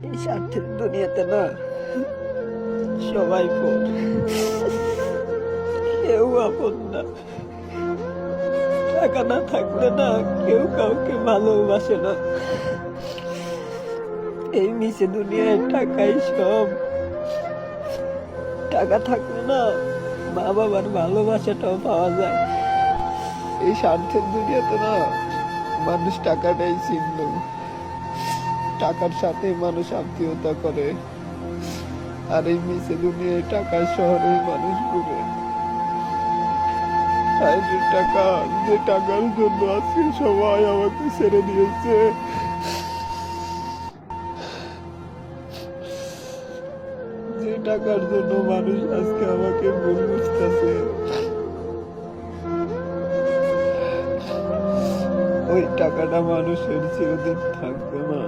এই স্বার্থের দুনিয়াতে না সবাই পর, কেউ আপন না। টাকা না থাকলে না কেউ কাউকে ভালোবাসে না। এই মিশে দুনিয়ায় টাকাই সব। টাকা থাকলে না মা বাবার ভালোবাসাটাও পাওয়া যায়। এই স্বার্থের দুনিয়াতে না মানুষ টাকাটাই চিনল, টাকার সাথে মানুষ আত্মীয়তা করে। আর এই মিশে দুনিয়ায় টাকার শহরে মানুষ ঘুরে। আর যে টাকা, যে টাকার জন্য আজকে সবাই আমাকে ছেড়ে দিয়েছে, যে টাকার জন্য মানুষ আজকে আমাকে ভুল বুঝতেছে, ওই টাকাটা মানুষের চিরদিন থাকবে না।